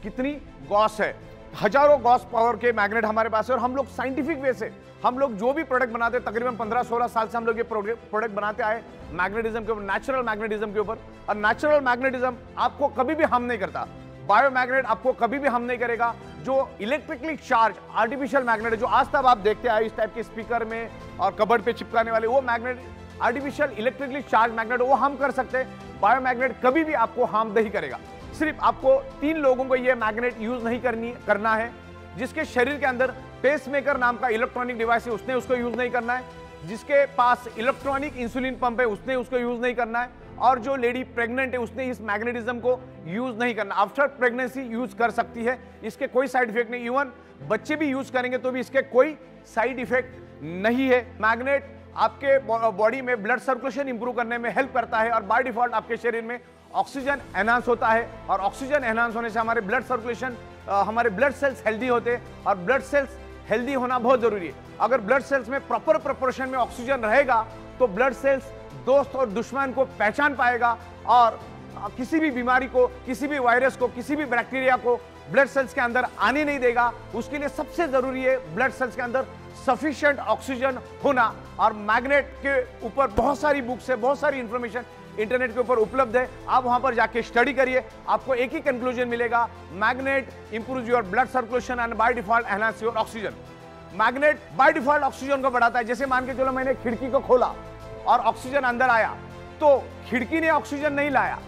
कितनी गॉस है। हजारों गॉस पावर के मैग्नेट हमारे पास है और हम लोग साइंटिफिक वे से हम लोग जो भी प्रोडक्ट बनाते हैं, तकरीबन 15-16 साल से हम लोग ये प्रोडक्ट बनाते आए मैग्नेटिज्म के ऊपर, नेचुरल मैग्नेटिज्म के ऊपर। और नेचुरल मैग्नेटिज्म आपको कभी भी हार्म नहीं करता, बायोमैग्नेट आपको कभी भी हार्म नहीं करेगा। जो इलेक्ट्रिकली चार्ज आर्टिफिशियल मैग्नेट है, जो आज तक आप देखते आए इस टाइप के स्पीकर में और कबर्ड पे चिपकाने वाले, वो magnet artificial electrically charge magnet वो हम कर सकते हैं। बायोमैग्नेट कभी भी आपको हार्म नहीं करेगा। सिर्फ आपको 3 लोगों को ये मैग्नेट यूज नहीं करना है। जिसके शरीर के अंदर पेसमेकर नाम का इलेक्ट्रॉनिक डिवाइस है, उसने उसको यूज नहीं करना है। जिसके पास इलेक्ट्रॉनिक इंसुलिन पंप है, उसने उसको यूज नहीं करना है। और जो लेडी प्रेग्नेंट है, उसने इस मैग्नेटिज्म को यूज नहीं करना। आफ्टर प्रेगनेंसी यूज कर सकती है, इसके कोई साइड इफेक्ट नहीं। इवन बच्चे भी यूज करेंगे तो भी इसके कोई साइड इफेक्ट नहीं है। मैग्नेट आपके बॉडी में ब्लड सर्कुलेशन इंप्रूव करने में हेल्प करता है और बाय डिफॉल्ट आपके शरीर में ऑक्सीजन एनहांस होता है। और ऑक्सीजन एनहांस होने से हमारे ब्लड सर्कुलेशन, हमारे ब्लड सेल्स हेल्दी होते हैं। और ब्लड सेल्स हेल्दी होना बहुत जरूरी है। अगर ब्लड सेल्स में प्रॉपर प्रोपोर्शन में ऑक्सीजन रहेगा तो ब्लड सेल्स दोस्त और दुश्मन को पहचान पाएगा और किसी भी बीमारी को, किसी भी वायरस को, किसी भी बैक्टीरिया को ब्लड सेल्स के अंदर आने नहीं देगा। उसके लिए सबसे जरूरी है ब्लड सेल्स के अंदर सफिशिएंट ऑक्सीजन होना। और मैग्नेट के ऊपर बहुत सारी बुक्स है, बहुत सारी इंफॉर्मेशन इंटरनेट के ऊपर उपलब्ध है। आप वहां पर जाके स्टडी करिए, आपको एक ही कंक्लूजन मिलेगा, magnet improves your blood circulation and by default enhance your oxygen. Magnet by default oxygen को बढ़ाता है। जैसे मान के चलो मैंने खिड़की को खोला और ऑक्सीजन अंदर आया, तो खिड़की ने ऑक्सीजन नहीं लाया,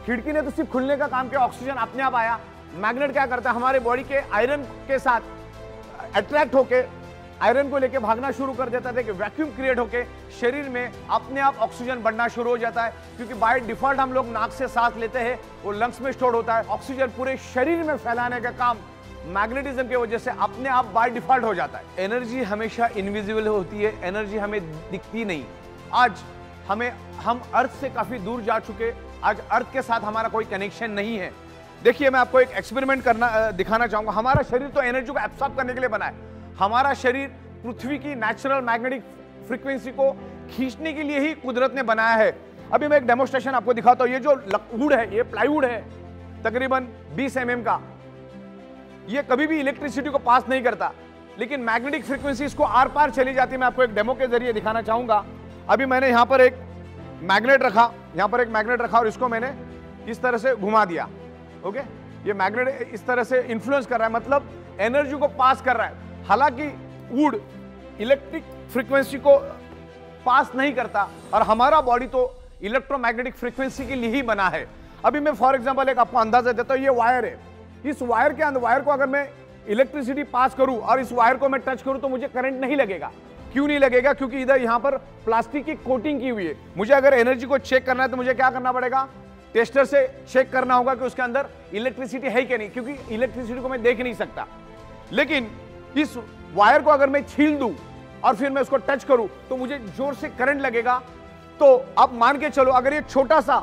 खिड़की ने तो सिर्फ खुलने का काम किया, ऑक्सीजन अपने आप आया। मैग्नेट क्या करता है, हमारे बॉडी के आयरन के साथ अट्रैक्ट होके आयरन को लेके भागना शुरू कर देता था कि वैक्यूम क्रिएट होके शरीर में अपने आप ऑक्सीजन बढ़ना शुरू हो जाता है। क्योंकि बाय डिफॉल्ट हम लोग नाक से सांस लेते हैं, वो लंग्स में स्टोर होता है। ऑक्सीजन पूरे शरीर में फैलाने का काम मैग्नेटिज्म की वजह से अपने आप बाय डिफॉल्ट हो जाता है। एनर्जी हमेशा इनविजिबल होती है, एनर्जी हमें दिखती नहीं। आज हम अर्थ से काफी दूर जा चुके, आज अर्थ के साथ हमारा कोई कनेक्शन नहीं है। देखिए, मैं आपको एक एक्सपेरिमेंट दिखाना चाहूंगा। हमारा शरीर तो एनर्जी को एब्सॉर्ब करने के लिए बना है। हमारा शरीर पृथ्वी की नेचुरल मैग्नेटिक फ्रीक्वेंसी को खींचने के लिए ही कुदरत ने बनाया है। अभी मैं एक डेमोस्ट्रेशन आपको दिखाता हूं। ये जो वुड है, ये प्लाईवुड है, तकरीबन 20 mm का। ये कभी भी इलेक्ट्रिसिटी को पास नहीं करता, लेकिन मैग्नेटिक फ्रीक्वेंसी इसको आर पार चली जाती है। मैं आपको एक डेमो के जरिए दिखाना चाहूंगा। अभी मैंने यहां पर एक मैग्नेट रखा, और इसको मैंने इस तरह से घुमा दिया। ओके, ये मैग्नेट इस तरह से इंफ्लुएंस कर रहा है, मतलब एनर्जी को पास कर रहा है। हालांकि वुड इलेक्ट्रिक फ्रीक्वेंसी को पास नहीं करता और हमारा बॉडी तो इलेक्ट्रोमैग्नेटिक फ्रीक्वेंसी के लिए ही बना है। अभी मैं फॉर एग्जांपल एक आपको अंदाजा देता हूं। ये वायर है, इस वायर के अंदर, वायर को अगर मैं इलेक्ट्रिसिटी पास करूं और इस वायर को मैं टच करूं तो मुझे करंट नहीं लगेगा। क्यों नहीं लगेगा? क्योंकि इधर यहां पर प्लास्टिक की कोटिंग की हुई है। मुझे अगर एनर्जी को चेक करना है तो मुझे क्या करना पड़ेगा? टेस्टर से चेक करना होगा कि उसके अंदर इलेक्ट्रिसिटी है कि नहीं, क्योंकि इलेक्ट्रिसिटी को मैं देख नहीं सकता। लेकिन इस वायर को अगर मैं छील दूं और फिर मैं उसको टच करूं तो मुझे जोर से करंट लगेगा। तो आप मान के चलो, अगर ये छोटा सा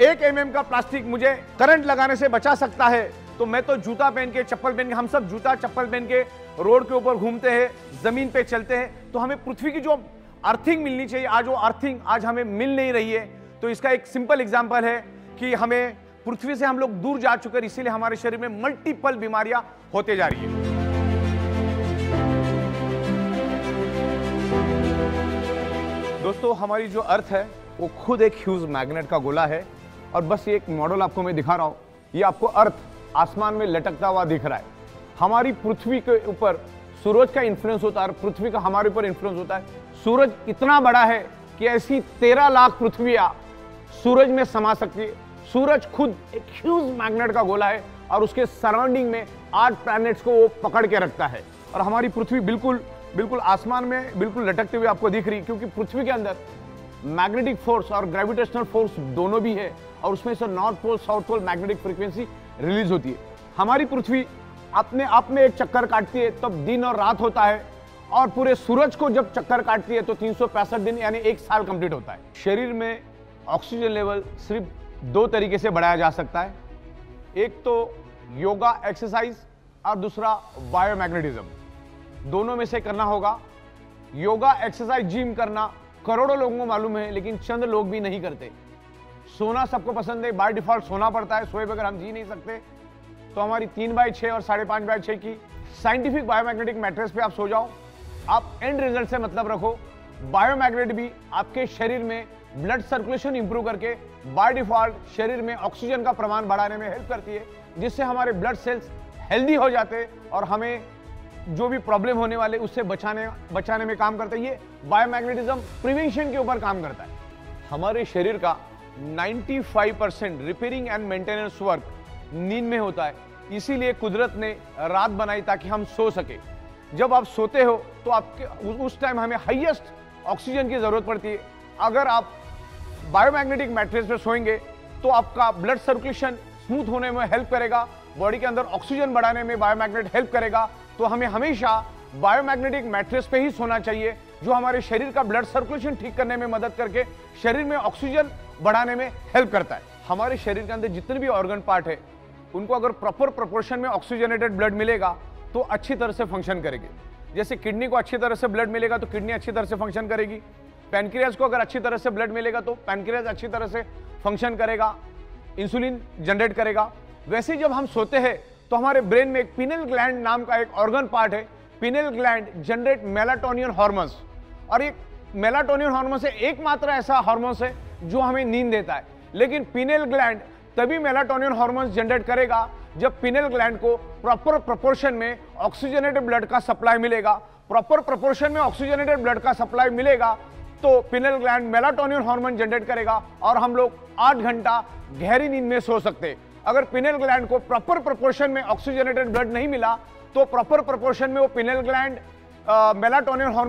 1 mm का प्लास्टिक मुझे करंट लगाने से बचा सकता है, तो मैं तो जूता पहन के, चप्पल पहन के, हम सब जूता चप्पल पहन के रोड के ऊपर घूमते हैं, जमीन पे चलते हैं, तो हमें पृथ्वी की जो अर्थिंग मिलनी चाहिए, आज वो अर्थिंग आज हमें मिल नहीं रही है। तो इसका एक सिंपल एग्जांपल है कि हमें पृथ्वी से हम लोग दूर जा चुके हैं, इसीलिए हमारे शरीर में मल्टीपल बीमारियां होते जा रही है। दोस्तों, हमारी जो अर्थ है वो खुद एक ह्यूज मैग्नेट का गोला है। और बस ये एक मॉडल आपको मैं दिखा रहा हूं। ये आपको अर्थ आसमान में लटकता हुआ दिख रहा है। हमारी पृथ्वी के ऊपर सूरज का इन्फ्लुएंस होता है और पृथ्वी का हमारे ऊपर इन्फ्लुएंस होता है। सूरज इतना बड़ा है कि ऐसी 13 लाख पृथ्वियां सूरज में समा सकती है। सूरज खुद एक ह्यूज मैग्नेट का गोला है और उसके सराउंडिंग में 8 प्लैनेट्स को वो पकड़ के रखता है। और हमारी पृथ्वी बिल्कुल आसमान में बिल्कुल लटकते हुए आपको दिख रही, क्योंकि पृथ्वी के अंदर मैग्नेटिक फोर्स और ग्रेविटेशनल फोर्स दोनों भी है और उसमें से north pole south pole magnetic frequency release होती है। हमारी पृथ्वी अपने आप में एक चक्कर काटती है तब दिन और रात होता है, और पूरे सूरज को जब चक्कर काटती है तो 365 दिन यानी 1 साल कंप्लीट होता है। शरीर में ऑक्सीजन लेवल सिर्फ 2 तरीके से बढ़ाया जा सकता है, एक तो योगा एक्सरसाइज और दूसरा बायोमैग्नेटिज्म। दोनों में से करना होगा। योगा एक्सरसाइज जिम करना करोड़ों लोगों को मालूम है, लेकिन चंद लोग भी नहीं करते। सोना सबको पसंद है, बाय डिफॉल्ट सोना पड़ता है, सोए बगैर हम जी नहीं सकते। तो हमारी 3/6 और 5.5/6 की साइंटिफिक बायोमैग्नेटिक मैट्रेस पे आप सो जाओ। आप एंड रिजल्ट से मतलब रखो। बायोमैग्नेट भी आपके शरीर में ब्लड सर्कुलेशन इंप्रूव करके बाय डिफॉल्ट शरीर में ऑक्सीजन का प्रमाण बढ़ाने में हेल्प करती है, जिससे हमारे ब्लड सेल्स हेल्दी हो जाते हैं और हमें जो भी प्रॉब्लम होने वाले उससे बचाने में काम करता है। ये बायोमैग्नेटिज्म प्रिवेंशन के ऊपर काम करता है। हमारे शरीर का 95% रिपेयरिंग एंड मेंटेनेंस वर्क नींद में होता है, इसीलिए कुदरत ने रात बनाई ताकि हम सो सके। जब आप सोते हो तो आपके उस टाइम हमें हाईएस्ट ऑक्सीजन की जरूरत पड़ती है। अगर आप बायोमैग्नेटिक मैट्रेस पे सोएंगे तो आपका ब्लड सर्कुलेशन स्मूथ होने में हेल्प करेगा, बॉडी के अंदर ऑक्सीजन बढ़ाने में बायोमैग्नेट हेल्प करेगा। तो हमें हमेशा बायोमैग्नेटिक मैट्रेस पे ही सोना चाहिए, जो हमारे शरीर का ब्लड सर्कुलेशन ठीक करने में मदद करके शरीर में ऑक्सीजन बढ़ाने में हेल्प करता है। हमारे शरीर के अंदर जितने भी ऑर्गन पार्ट है उनको अगर प्रॉपर प्रोपोर्शन में ऑक्सीजनेटेड ब्लड मिलेगा तो अच्छी तरह से फंक्शन करेगी। जैसे किडनी को अच्छी तरह से ब्लड मिलेगा तो किडनी अच्छी तरह से फंक्शन करेगी। पैनक्रियाज को अगर अच्छी तरह से ब्लड मिलेगा तो पैनक्रियाज अच्छी तरह से फंक्शन करेगा, इंसुलिन जनरेट करेगा। वैसे जब हम सोते हैं तो हमारे ब्रेन में एक पिनेल ग्लैंड नाम का एक ऑर्गन पार्ट है। Penal gland generate melatonin hormones, और ये मेलाटोनिन हार्मोन से एकमात्र ऐसा हार्मोन है जो हमें नींद देता है। लेकिन पिनेल ग्लैंड तभी मेलाटोनिन हार्मोन्स जनरेट करेगा जब पिनेल ग्लैंड को प्रॉपर प्रोपोर्शन में ऑक्सीजनेटेड ब्लड का सप्लाई मिलेगा। प्रॉपर प्रोपोर्शन में ऑक्सीजनेटेड ब्लड का सप्लाई मिलेगा तो penal gland melatonin hormone generate करेगा और हम लोग 8 घंटा गहरी नींद में सो सकते हैं। अगर पिनेल ग्लैंड को प्रॉपर प्रोपोर्शन में ऑक्सीजनेटेड ब्लड नहीं मिला तो प्रॉपर प्रोपोर्शन में वो पिनेल ग्लैंड मेलाटोनिन हार्मोन